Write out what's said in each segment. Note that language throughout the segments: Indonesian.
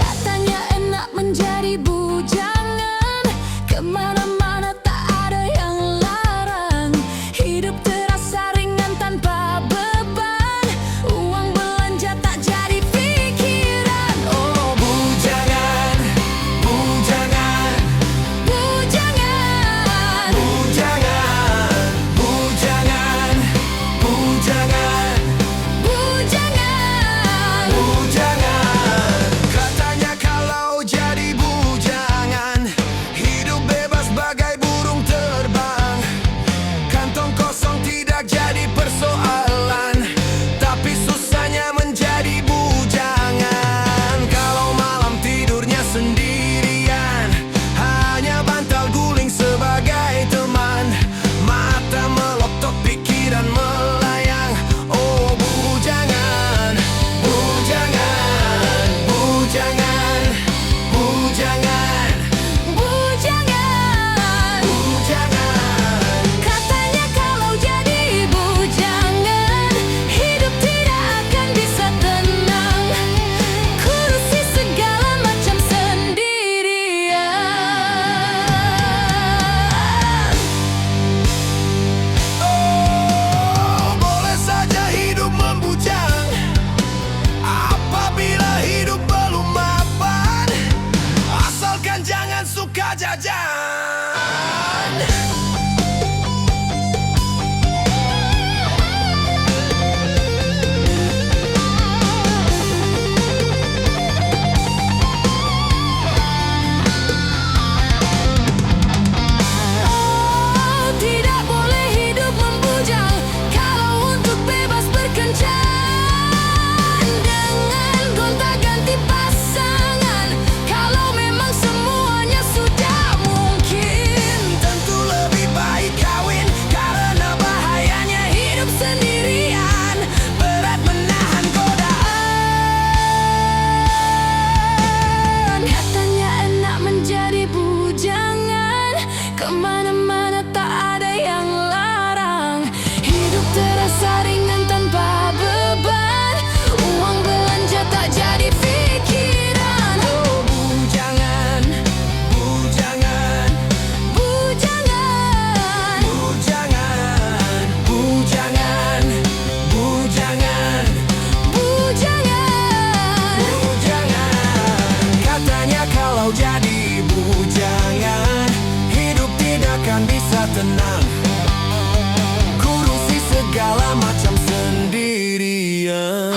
Katanya enak menjadi bujangan, kemana-mana tak ada yang larang. Hidup terasa ringan tanpa beban, uang belanja tak jadi pikiran. Oh bujangan, bujangan, bujangan, bujangan, bujangan, bujangan, bujangan, bujangan. Katanya kalau jadi bujangan, hidup bebas bagai burung terbang. Kantong kosong tidak jadi persoalan, tapi susahnya menjadi bujangan. Kalau malam tidurnya sendirian, hanya bantal guling sebagai teman. Mata melotot, pikiran melayang. Oh bujangan, bujangan, bujangan, bujangan, bujangan. bujangan. Katanya kalau jadi bujangan, hidup tidak akan bisa tenang. Kurusi segala macam sendirian. Oh, boleh saja hidup membujang apabila hidup belum mapan, asalkan jangan suka jajan. Oh, tidak boleh hidup membujang. Kalau untuk bebas berkencan dengan gonta-ganti pasangan, kalau memang semuanya sudah mungkin, Tentu lebih baik kawin, karena bahayanya hidup sendirian. Berat menahan godaan. katanya enak menjadi bujangan, kemana-mana tak ada yang larang. Hidup terasa ringan tanpa beban, uang belanja tak jadi pikiran. Oh bujangan, bujangan, Bujangan, bujangan, bujangan, bujangan, bujangan. bujangan. Katanya kalau jadi bujangan, hidup tidak akan bisa tenang. Kurusi segala macam sendirian.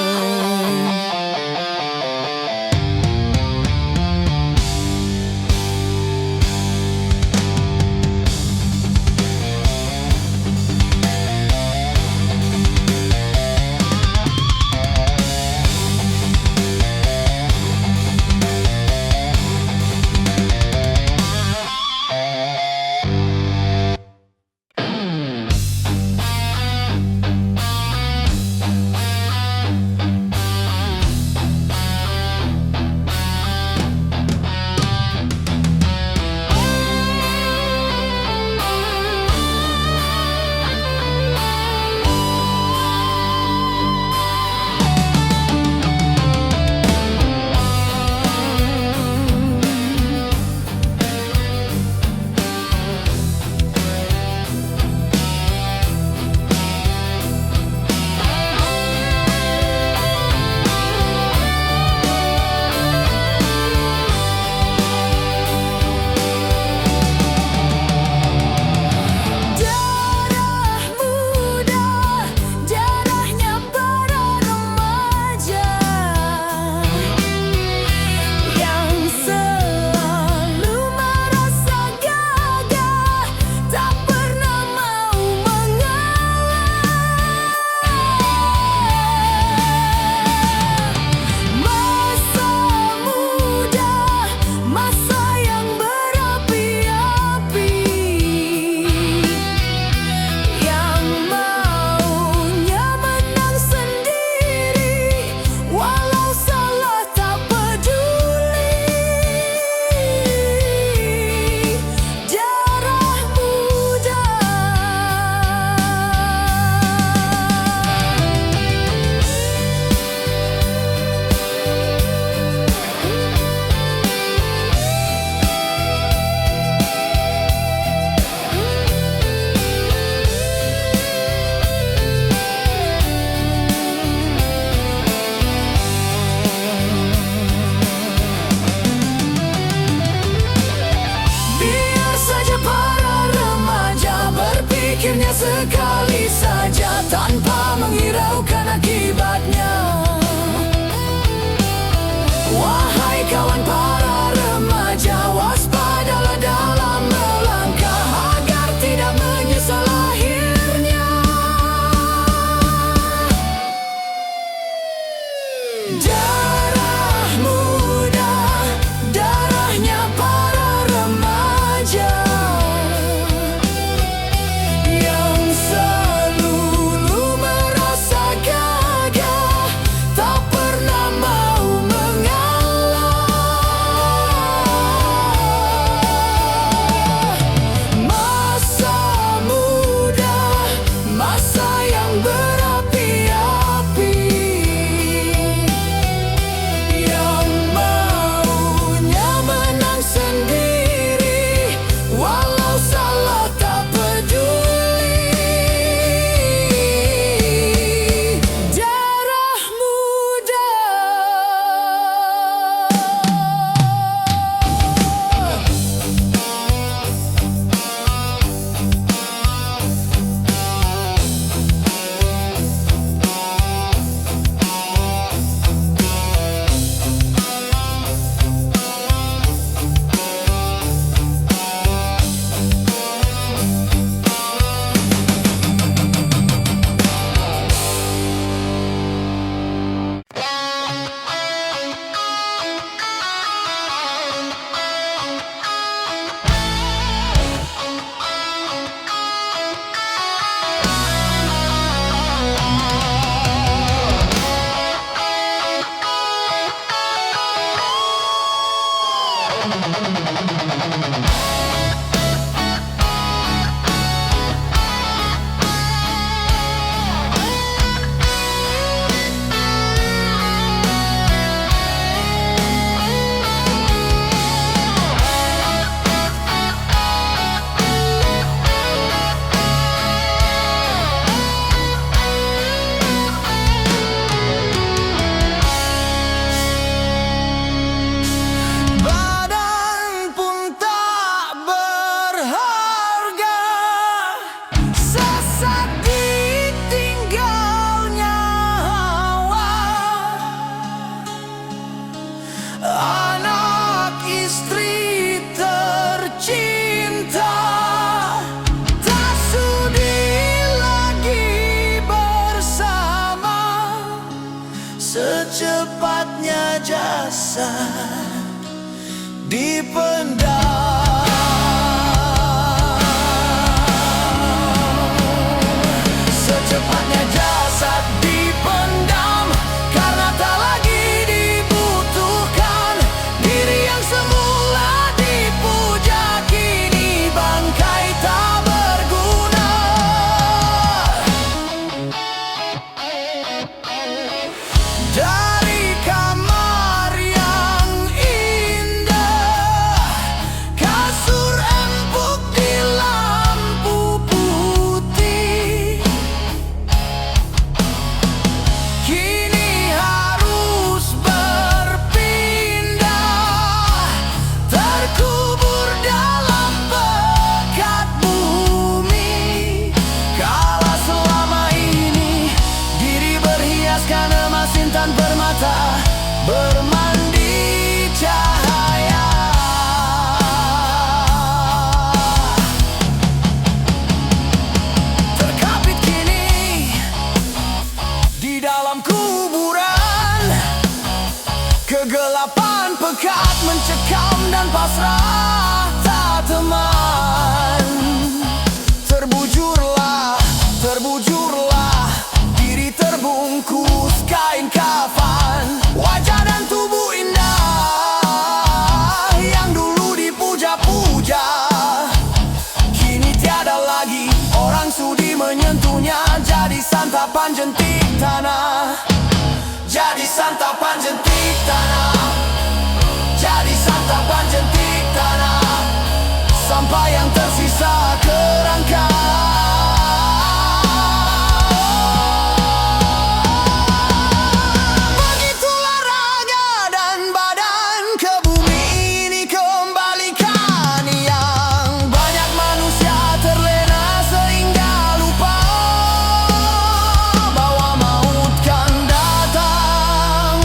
secepatnya jasad dipendam. Secepatnya jasad dipendam karena tak lagi dibutuhkan. Diri yang semula dipuja kini bangkai tak berguna. Dari kamar yang indah, kasur empuk di lampu putih, kini harus berpindah, terkubur dalam pekat bumi. Kala selama ini diri berhiaskan emas intan permata, bermandi cahaya. Terkapit kini di dalam kuburan, kegelapan pekat mencekam dan pasrah tak teman. Terbujurlah, terbujurlah, diri terbungkus kain kafan. Wajah dan tubuh indah yang dulu dipuja-puja, kini tiada lagi orang sudi menyentuhnya. Jadi santapan jentik tanah, jadi santapan jentik tanah, jadi santapan jentik tanah, sampai yang tersisa kerangka. Begitulah raga dan badan ke bumi ini kembalikan. Yang banyak manusia terlena sehingga lupa bahwa maut kan datang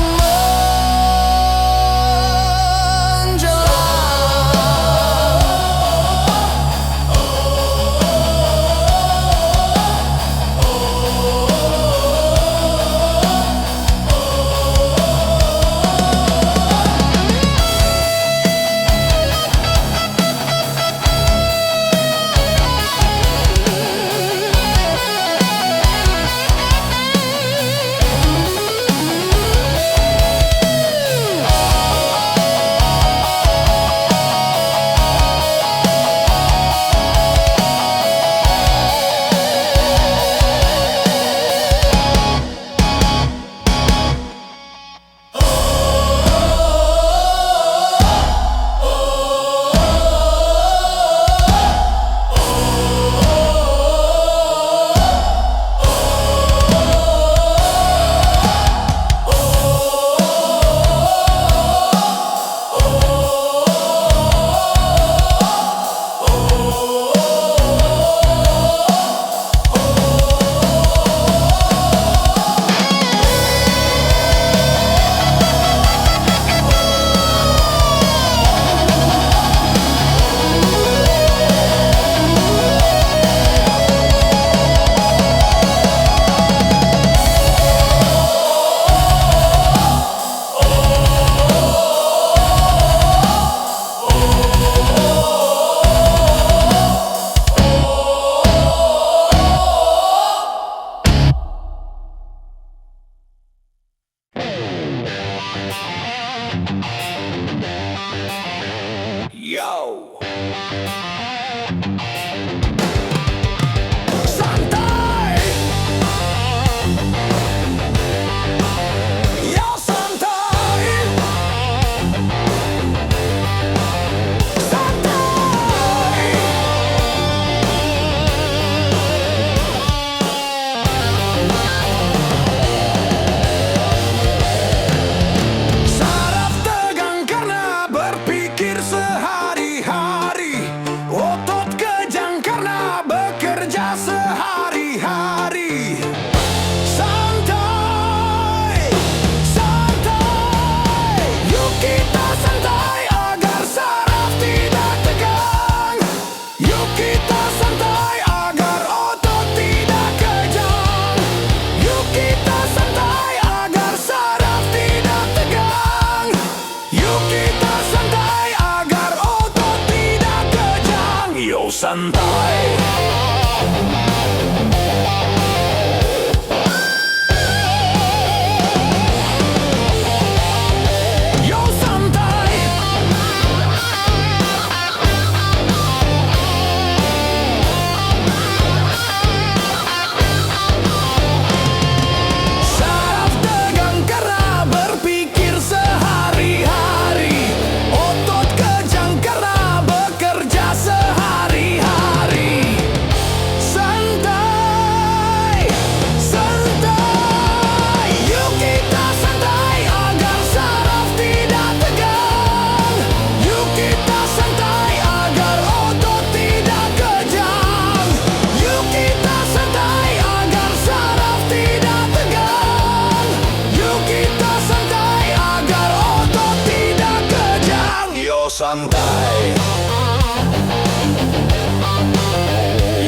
santai,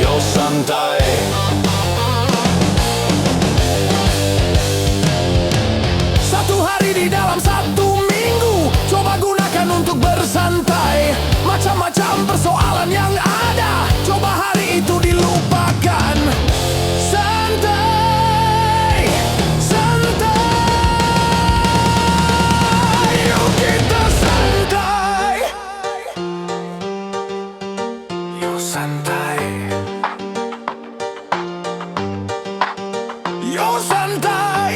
yo santai. Satu hari di dalam satu minggu, coba gunakan untuk bersantai. Macam-macam persoalan yang ada, coba hari itu dilupakan. Santai, santai, yuk kita santai. Yuk santai, yuk santai.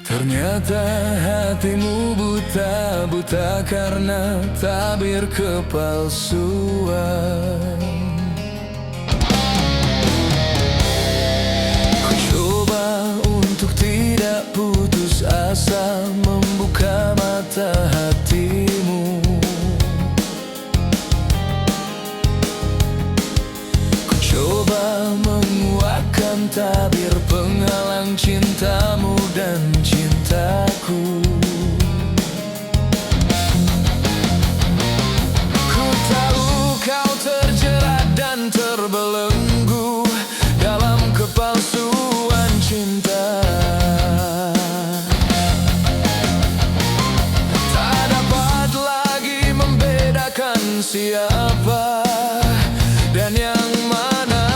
Ternyata hatimu buta karena tabir kepalsuan. Ku coba untuk tidak putus asa, membuka mata hatimu. Ku coba menguatkan tabir penghalang cintamu dan cintaku. Ku tahu kau terjerat dan terbelenggu dalam kepalsuan cinta. Tak dapat lagi membedakan siapa dan yang mana.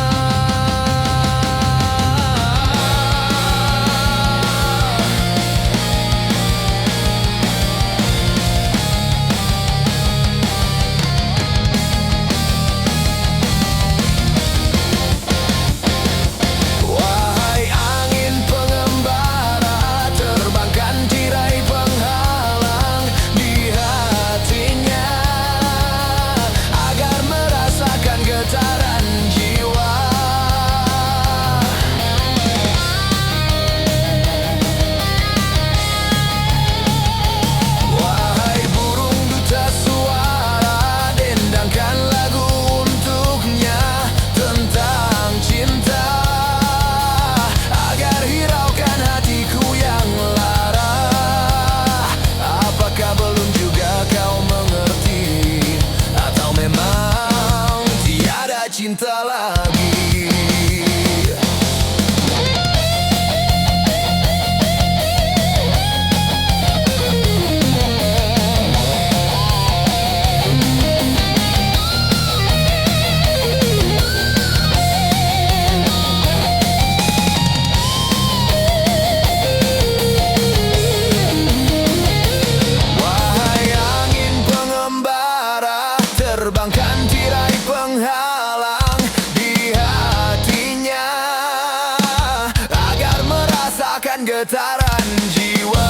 getaran jiwa.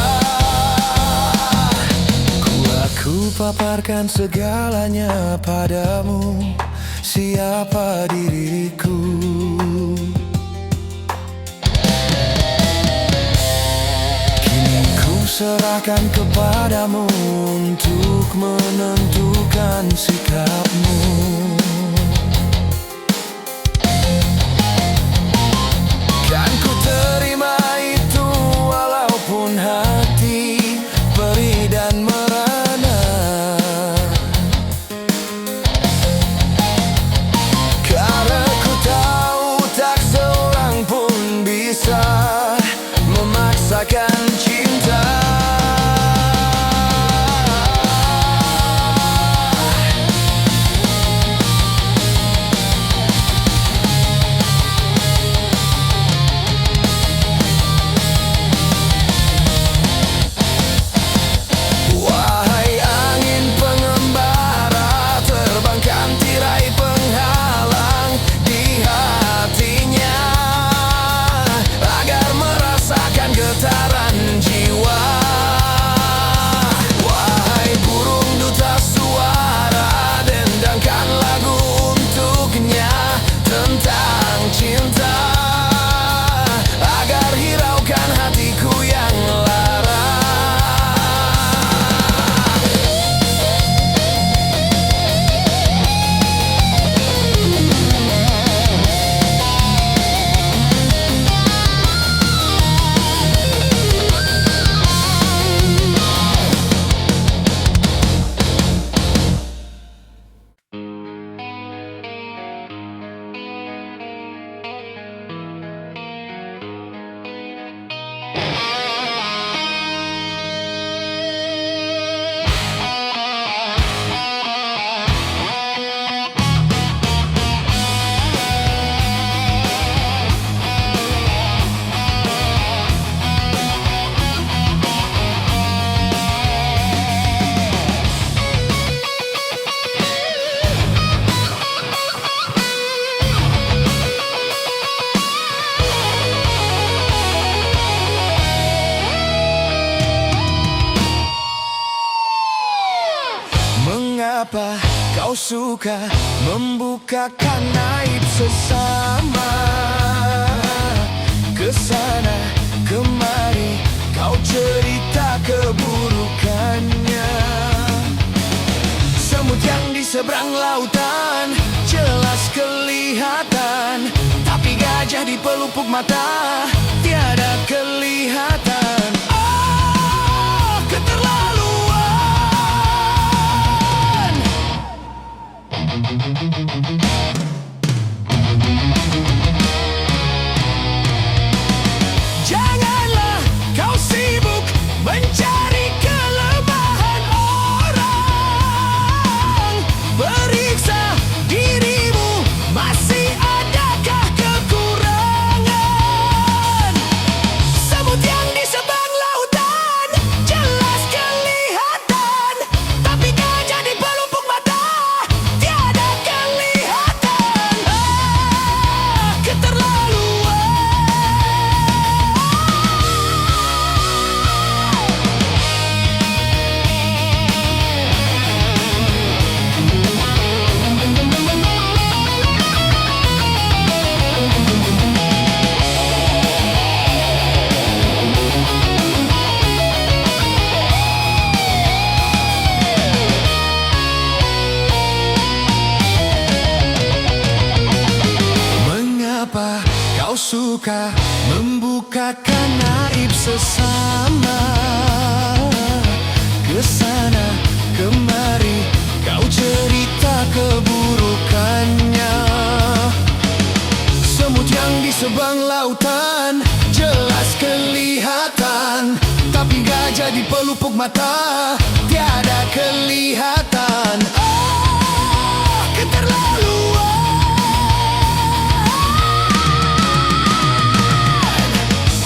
Aku paparkan segalanya padamu, siapa diriku. Kini ku serahkan kepadamu untuk menentukan sikapmu. Kan ku terima itu walaupun hati perih dan merana. Karena ku tahu tak seorang pun bisa memaksakan cinta. Mengapa kau suka membukakan aib sesama? Kesana kemari kau cerita keburukannya. Semut yang di seberang lautan jelas kelihatan, tapi gajah di pelupuk mata tiada kelihatan. Oh, keterlaluan. Janganlah kau sibuk mencari kelemahan orang. Periksa dirimu, masih adakah kekurangan? Semut yang di seberang lautan jelas kelihatan, tapi gajah di pelupuk mata tiada kelihatan. Ah, keterlaluan. Mengapa kau suka membukakan aib sesama? Kesana kemari kau cerita keburukannya. Semut yang di seberang lautan jelas kelihatan, tapi gajah di pelupuk mata tiada kelihatan. Oh, keterlaluan.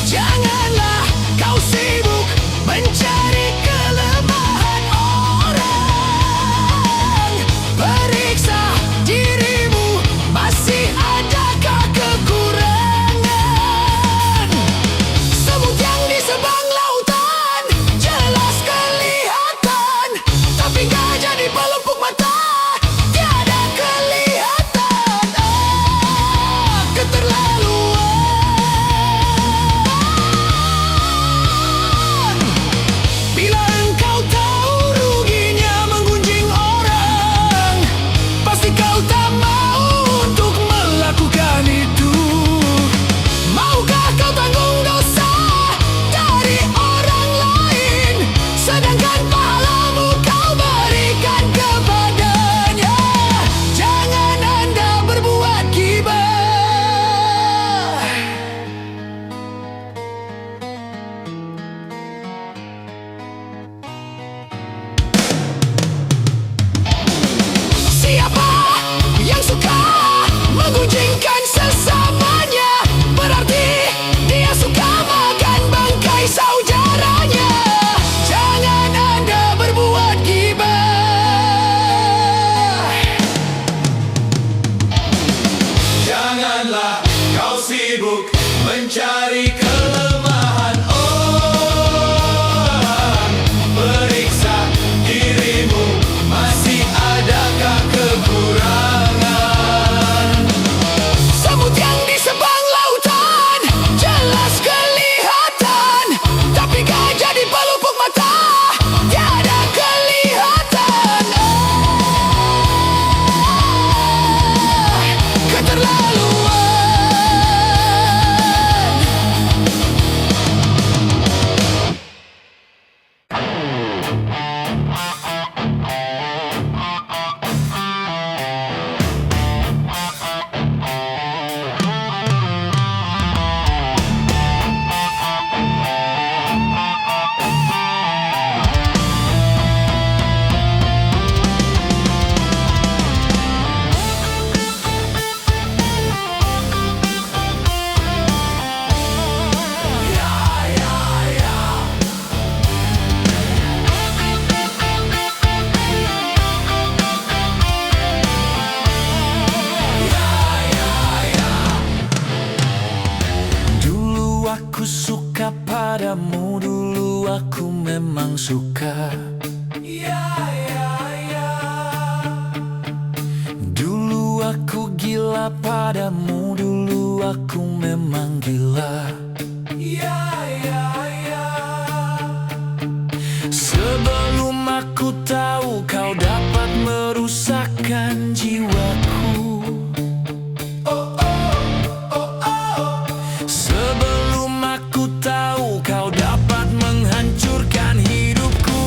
Janganlah kau sibuk mencari kelemahan orang. Periksa dirimu, masih adakah kekurangan? Semut yang di mencari kelemahan orang. Periksa dirimu, masih adakah kekurangan? Semut yang di sebang lautan jelas kelihatan, tapi gajah di pelupuk mata tiada kelihatan. Keterlaluan. Aku suka padamu, dulu aku memang suka. Dulu aku gila padamu, dulu aku memang gila. Sebelum aku tahu kau dapat merusakkan jiwaku. Sebelum aku tahu kau dapat menghancurkan hidupku.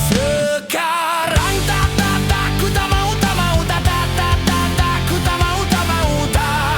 Sekarang tak, ku tak mau, tak mau, tak, ku tak mau, tak mau, tak.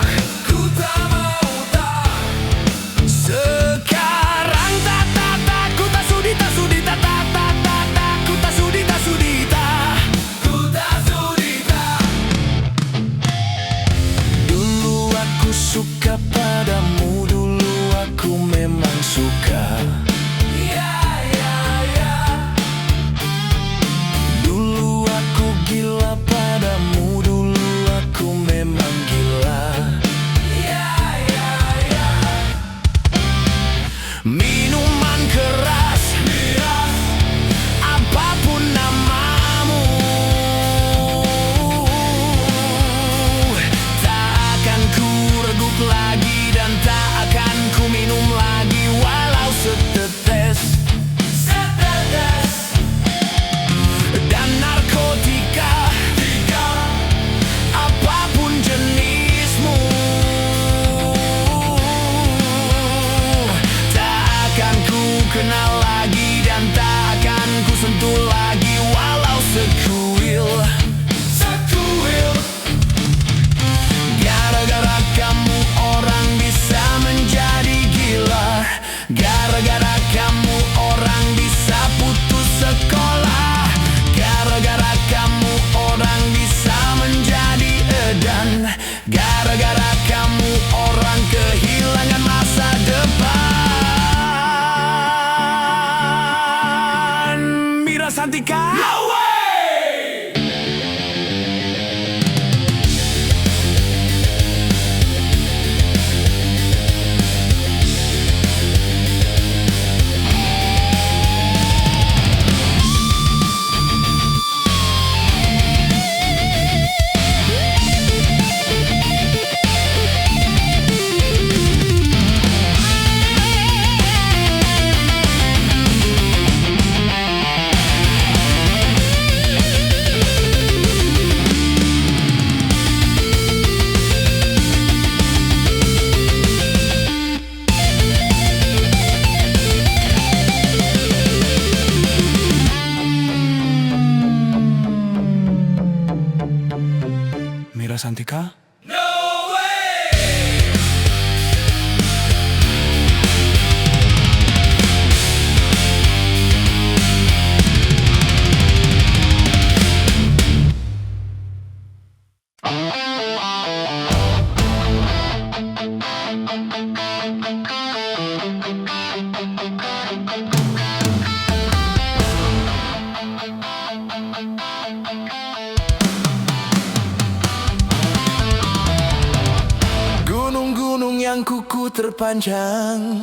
yang kuku terpanjang.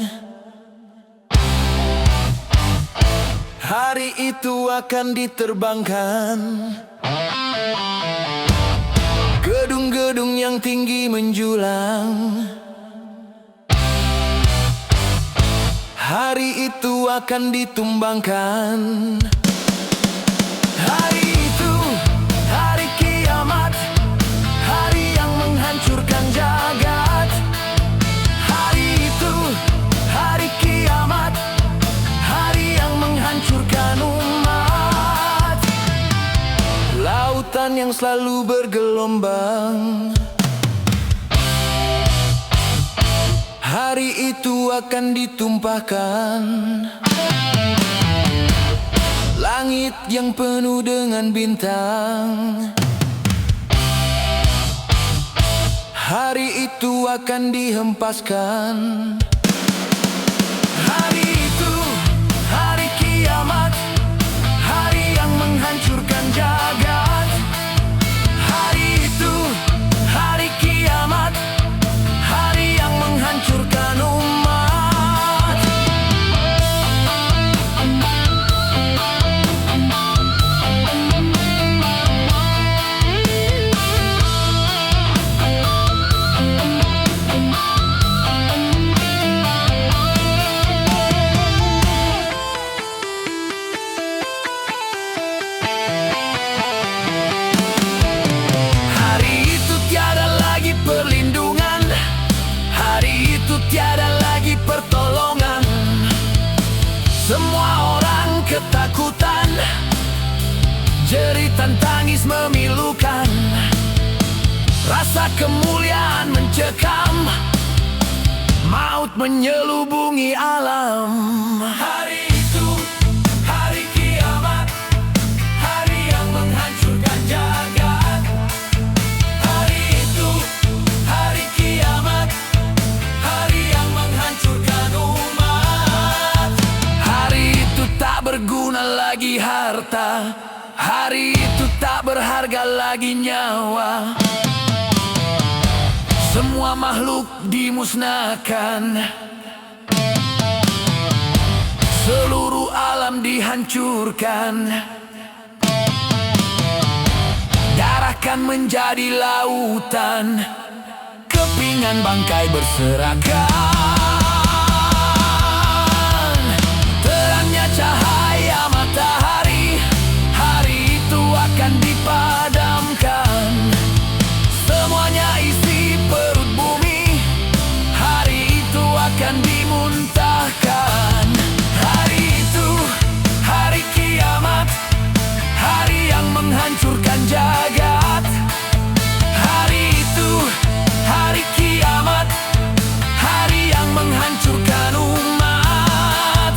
Hari itu akan diterbangkan. Gedung-gedung yang tinggi menjulang. Hari itu akan ditumbangkan. Hari itu, hari kiamat, hari yang menghancurkan jagat. Hari itu, hari kiamat, hari yang menghancurkan umat. Lautan yang selalu bergelombang. Hari itu akan ditumpahkan. Langit yang penuh dengan bintang. Hari itu akan dihempaskan. Hari itu, hari kiamat, hari yang menghancurkan jagat. Hari itu, hari kiamat, hari yang menghancurkan umat. Hari itu tiada lagi perlindungan. Hari itu tiada lagi pertolongan. Semua orang ketakutan. Jeritan tangis memilukan. Rasa kemuliaan mencekam. Maut menyelubungi alam. Hari itu, hari kiamat, hari yang menghancurkan jagat. Hari itu, hari kiamat, hari yang menghancurkan umat. Hari itu tak berguna lagi harta. Hari itu tak berharga lagi nyawa. Semua makhluk dimusnahkan. Seluruh alam dihancurkan. Darah kan menjadi lautan. Kepingan bangkai berserakan. Terangnya cahaya matahari. Hari itu akan dipadamkan. Semuanya isi perut bumi. Hari itu akan dimuntahkan. Hari itu, hari kiamat, hari yang menghancurkan jagat. Hari itu, hari kiamat, hari yang menghancurkan umat.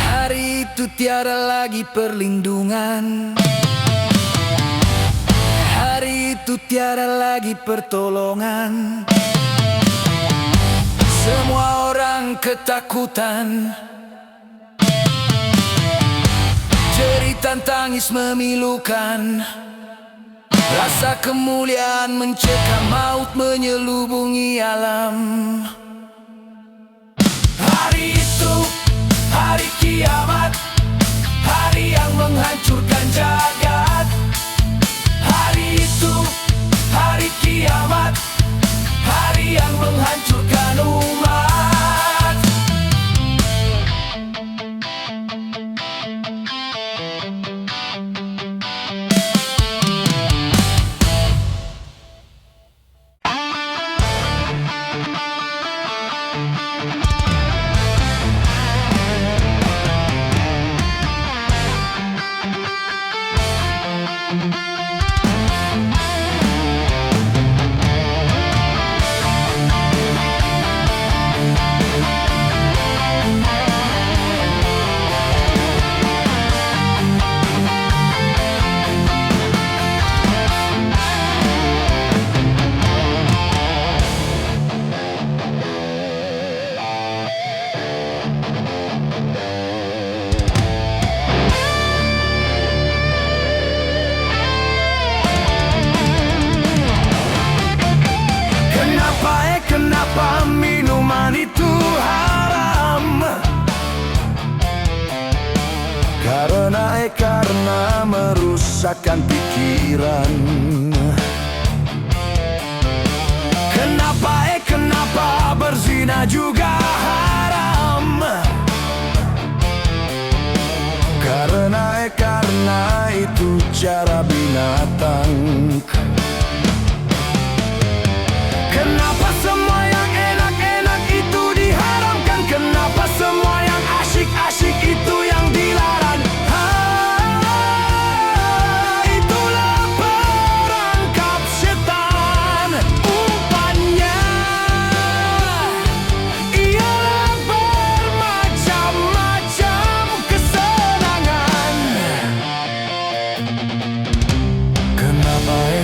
Hari itu tiada lagi perlindungan. Hari itu tiada lagi pertolongan. Semua orang ketakutan. Jeritan tangis memilukan. Rasa kemuliaan mencekam. Maut menyelubungi alam. Hari itu, hari kiamat, hari yang menghancurkan jagat. Hari itu, hari kiamat, hari yang menghancurkan umat. itu haram. Karena merusakkan pikiran. Kenapa berzina juga haram? Karena itu cara binatang. Kenapa semua yang enak-enak itu diharamkan? Kenapa semua yang asyik-asyik itu yang dilarang? Itulah perangkap setan. Umpannya ialah bermacam-macam kesenangan.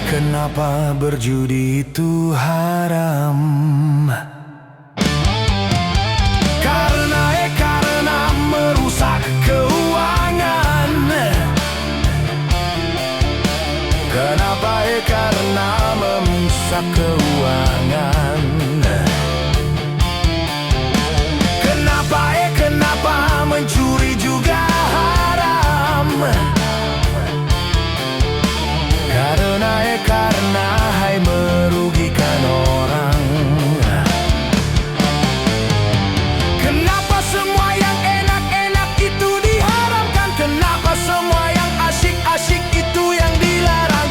Kenapa berjudi itu haram? Karena merusak keuangan. Karena merusak keuangan. Kenapa mencuri juga haram? Karena hai merugikan orang. Kenapa semua yang enak-enak itu diharamkan? Kenapa semua yang asyik-asyik itu yang dilarang?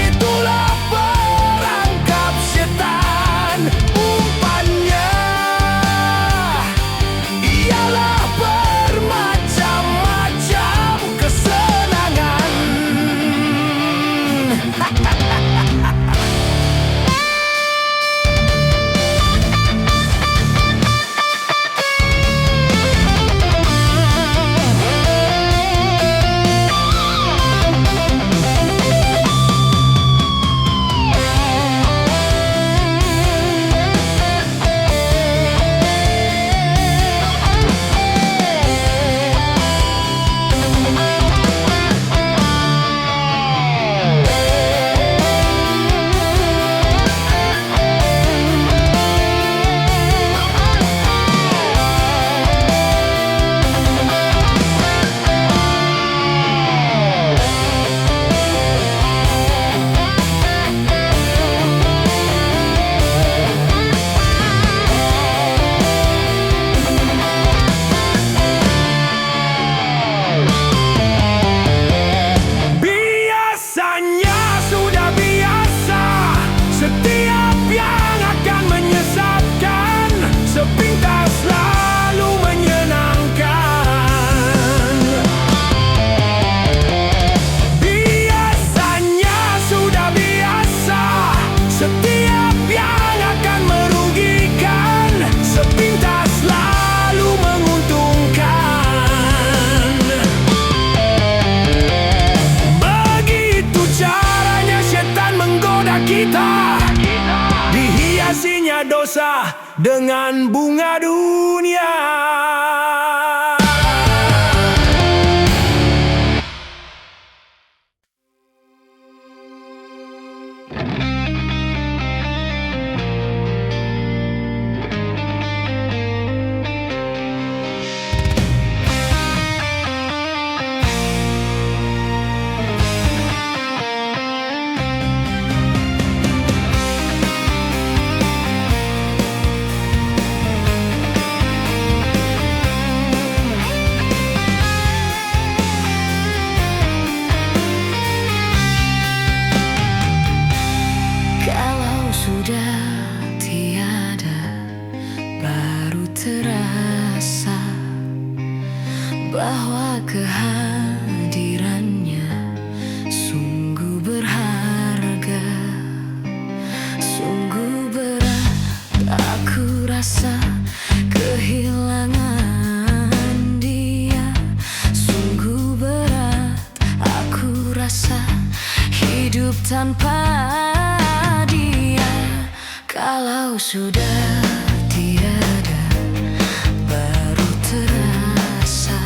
Itulah perangkap setan. Umpannya ialah bermacam-macam kesenangan. Setiap yang akan menyesatkan, sepintas selalu menyenangkan. Biasanya sudah biasa, setiap yang akan merugikan, sepintas selalu menguntungkan. Begitu caranya setan menggoda kita, dihiasinya dosa dengan bunga dunia. bahwa kehadirannya sungguh berharga, sungguh berat aku rasa kehilangan dia, sungguh berat aku rasa hidup tanpa dia. Kalau sudah tiada, baru terasa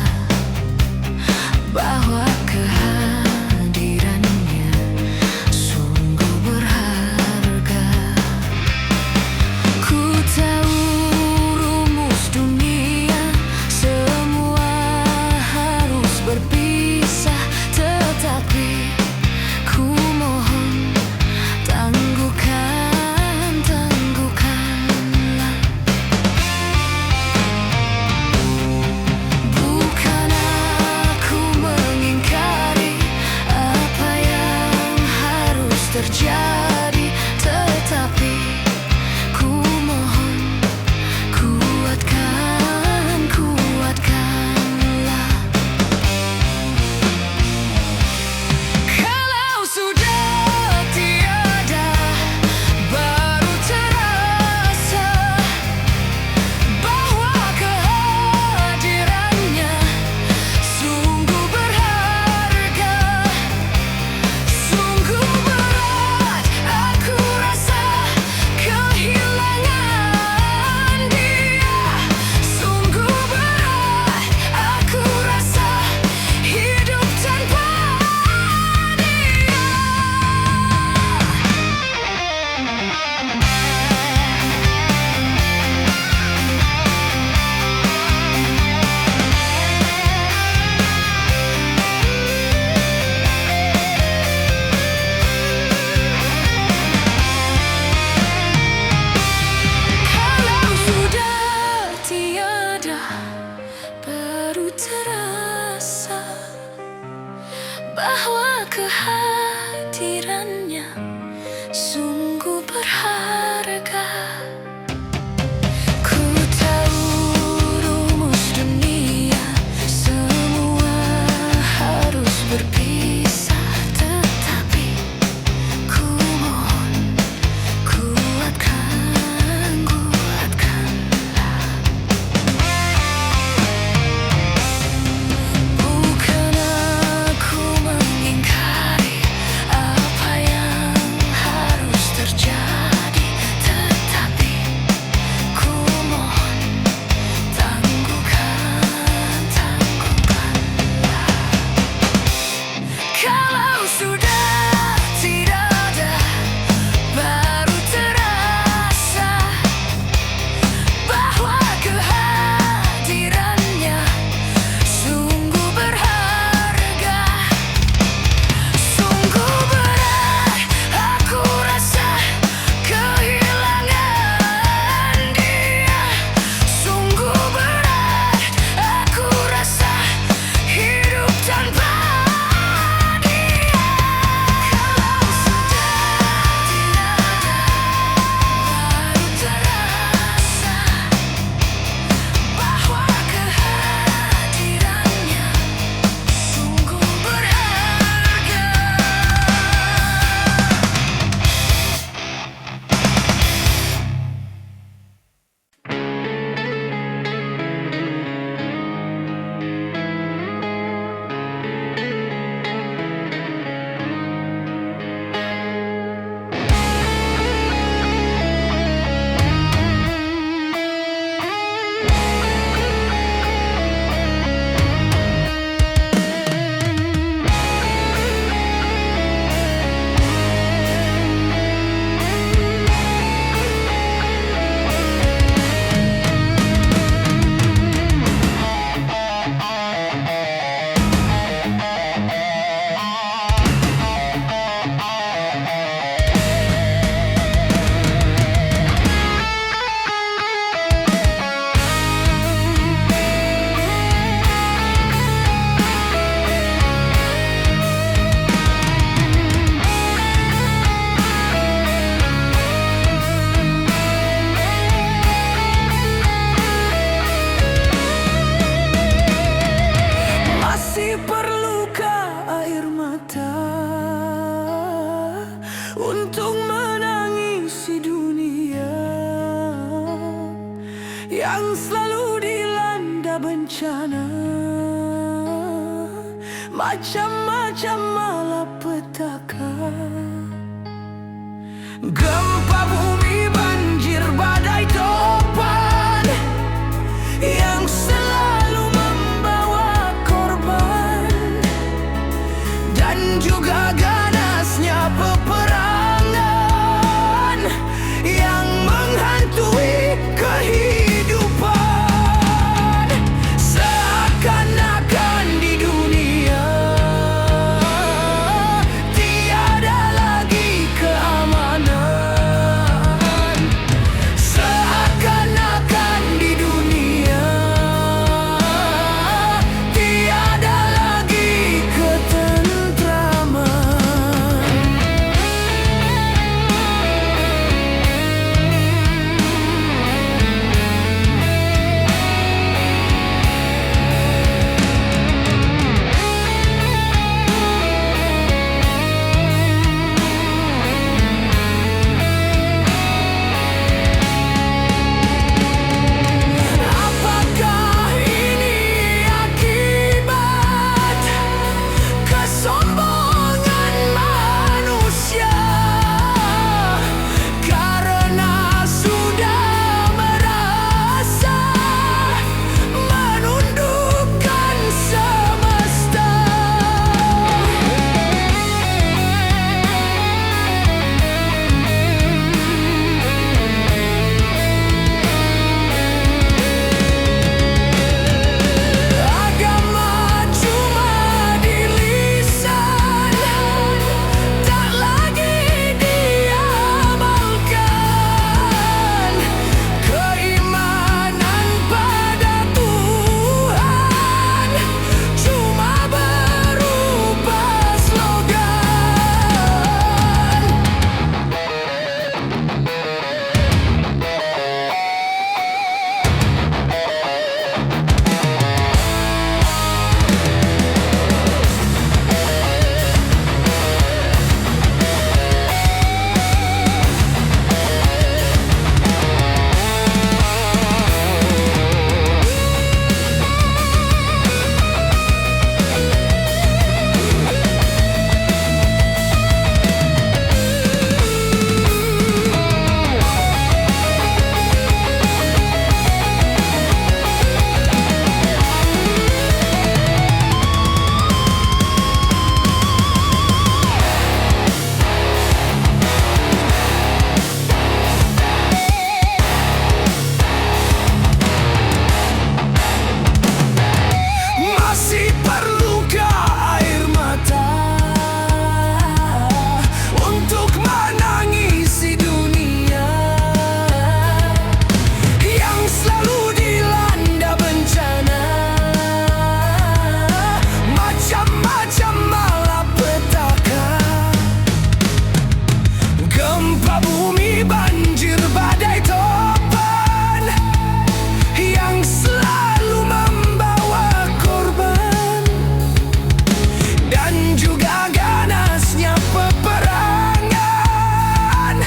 dilanda bencana, macam-macam malapetaka. Gempa bumi, banjir, badai, topan yang selalu membawa korban, dan juga ganasnya peperangan yang menghantui kehidupan. Seakan-akan di dunia tiada lagi keamanan. Seakan-akan di dunia tiada lagi ketentraman. Apakah ini akibat kesombongan manusia karena sudah merasa menundukkan semesta? Agama cuma di lisan, tak lagi diamalkan. Keimanan pada Tuhan cuma berupa slogan. Masih perlukah air mata untuk menangisi dunia yang selalu dilanda bencana, macam-macam malapetaka. Gempa bumi, banjir, badai, topan yang selalu membawa korban, dan juga ganasnya peperangan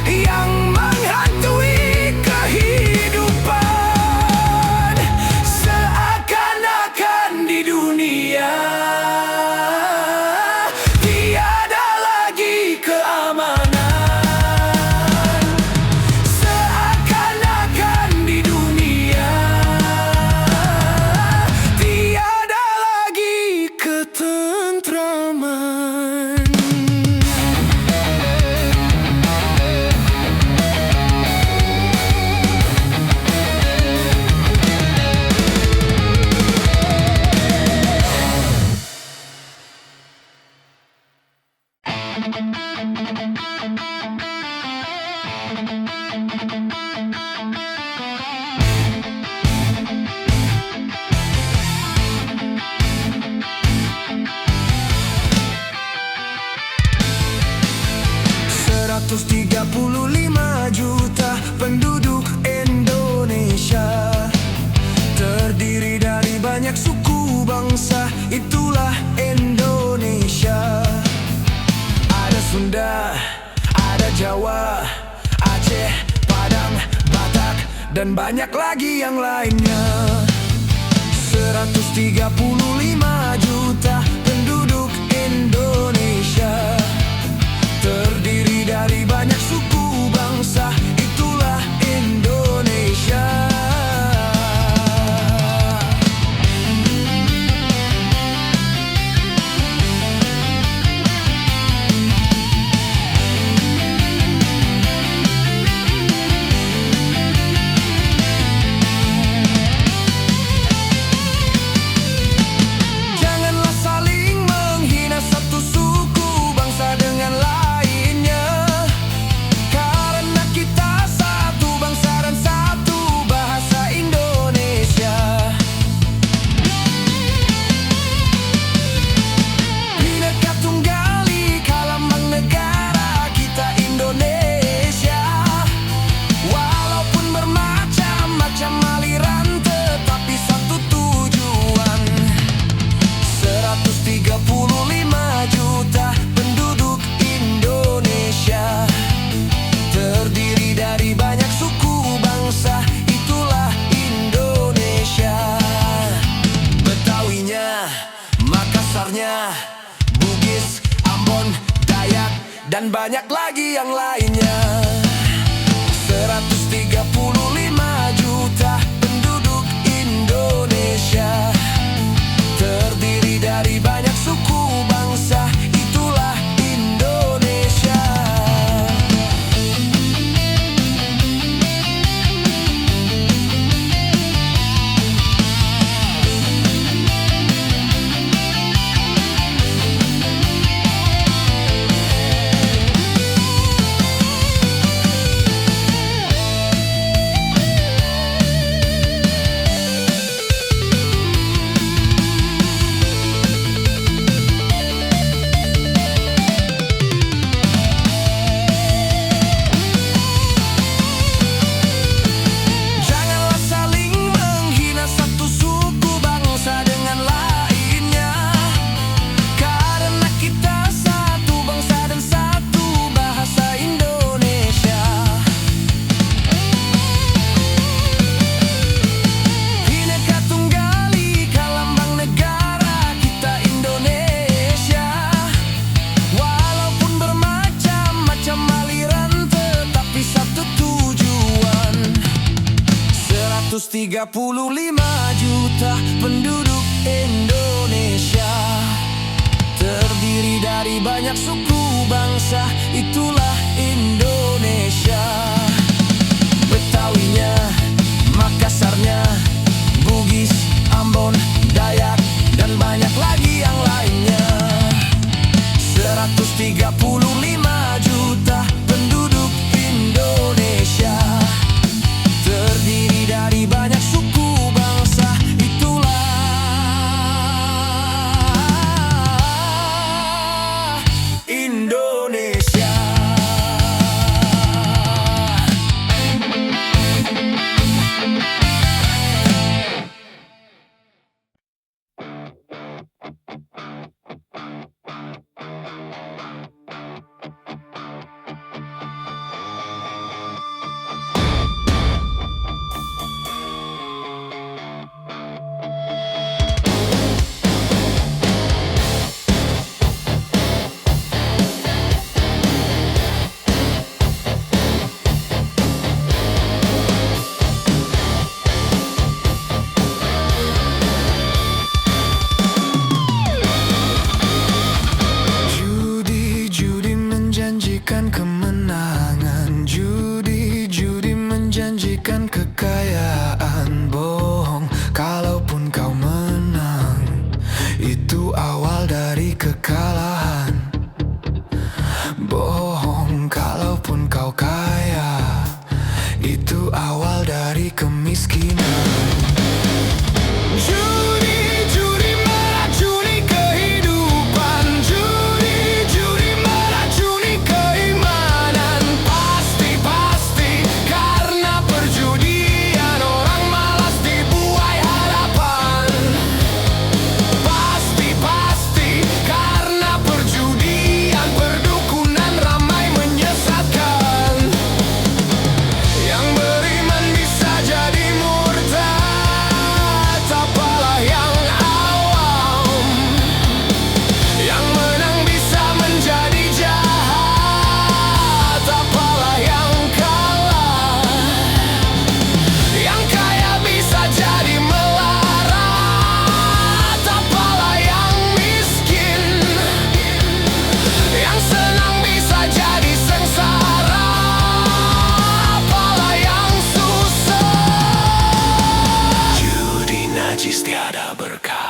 yang menghantui kehidupan. Seakan-akan di dunia tiada lagi keamanan. Seakan-akan di dunia tiada lagi ketentraman. "135 juta penduduk Indonesia, terdiri dari banyak suku bangsa, itulah Indonesia. Ada Sunda, ada Jawa, Aceh, Padang, Batak, dan banyak lagi yang lainnya. juta penduduk Indonesia, terdiri dari banyak suku bangsa, itulah Indonesia. Bugis, Ambon, Dayak, dan banyak lagi yang lainnya. 135 juta penduduk Indonesia, terdiri dari banyak suku bangsa, itulah Indonesia. Juta penduduk Indonesia, terdiri dari banyak suku bangsa, itulah Indonesia. Betawinya, Makassarnya, Bugis, Ambon, Dayak, dan banyak lagi yang lainnya. 135 juta penduduk Indonesia, terdiri dari banyak suku bangsa, itulah Indonesia. berkah.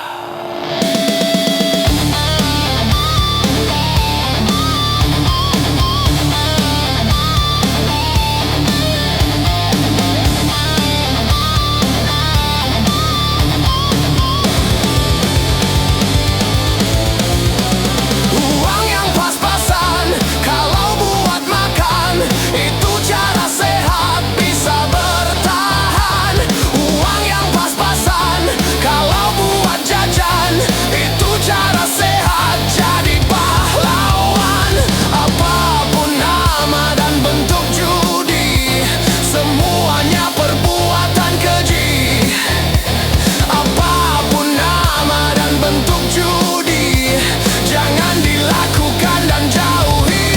Uang yang pas-pasan kalau buat makan, itu cara sehat bisa bertahan. Uang yang pas-pasan kalau buat jajan, itu cara sehat jadi pahlawan. Apapun nama dan bentuk judi, semuanya perbuatan keji. Apapun nama dan bentuk judi, jangan dilakukan dan jauhi.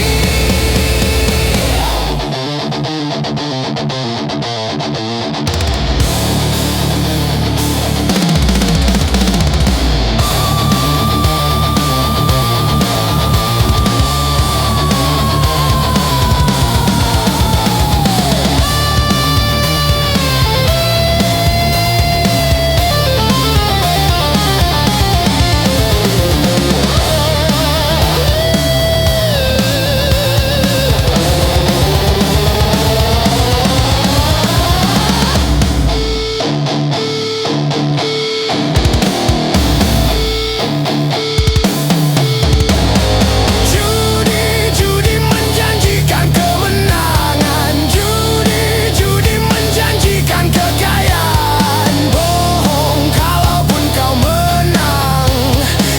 Judi menjanjikan kemenangan, judi menjanjikan kekayaan. Bohong kalaupun kau menang,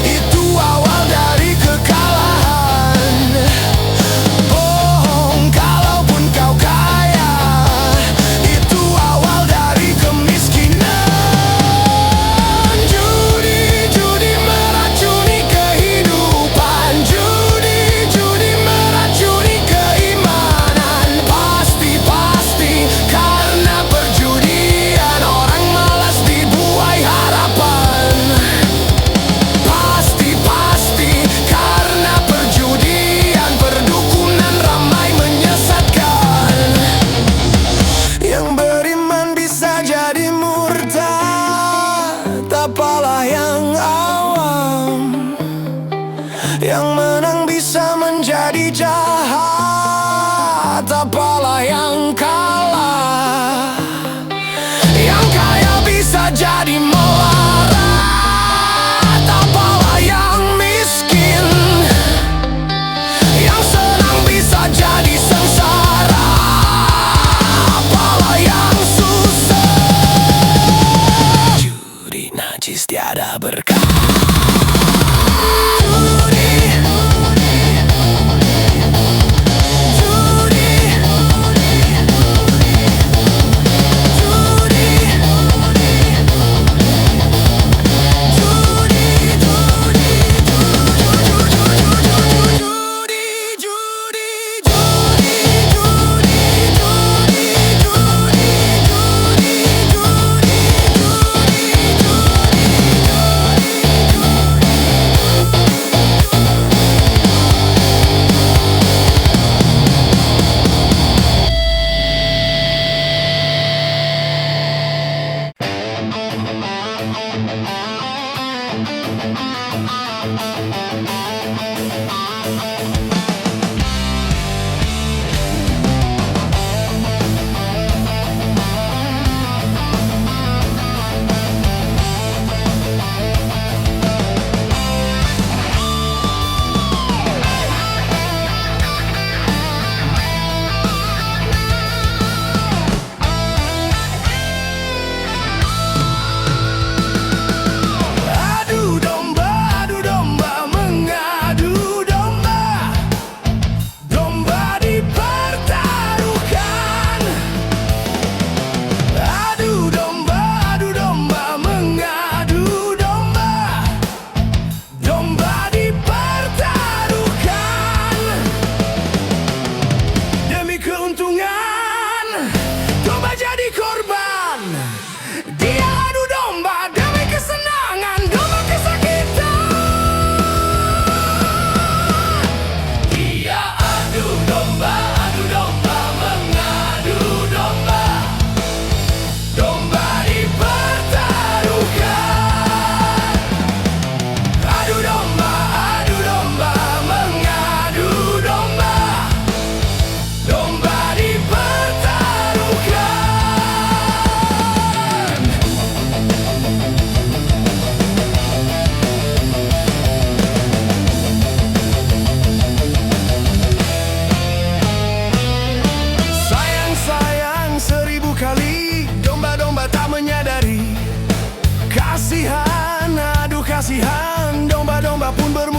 itu awal dari kekalahan. Bohong kalaupun kau kaya, itu awal dari kemiskinan. Judi meracuni kehidupan, judi meracuni keimanan. Pasti karena perjudian orang malas dibuai harapan. Pasti karena perjudian perdukunan ramai menyesatkan. Yang beriman bisa jadi murtad, apalah yang awam. Yang menang bisa menjadi jahat, apalah yang kalah. Yang kaya bisa jadi melarat, apalah yang miskin. Yang senang bisa jadi sengsara, apalah yang susah. Judi najis tiada berkah. Adu domba mengadu.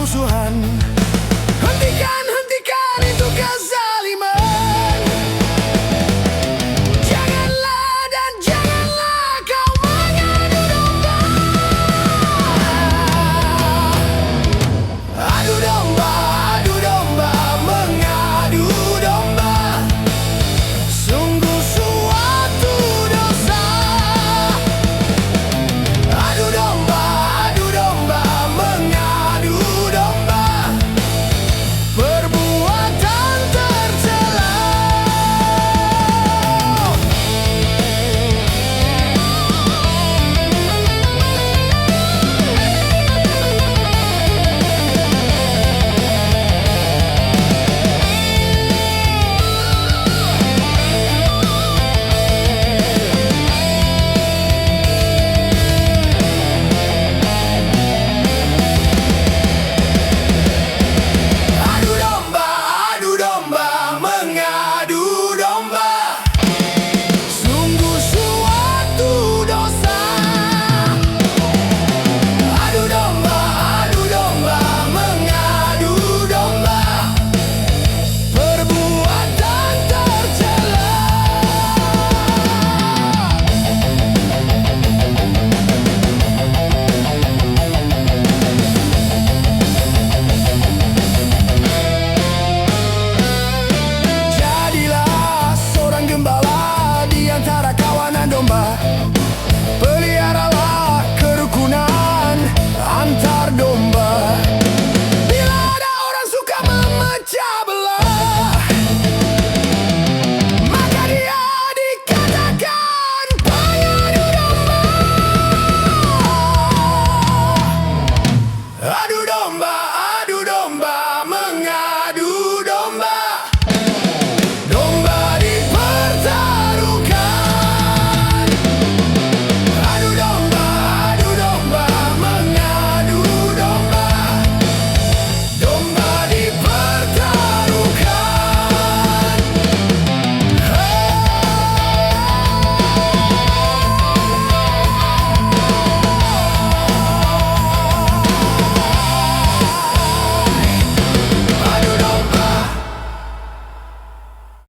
permusuhan.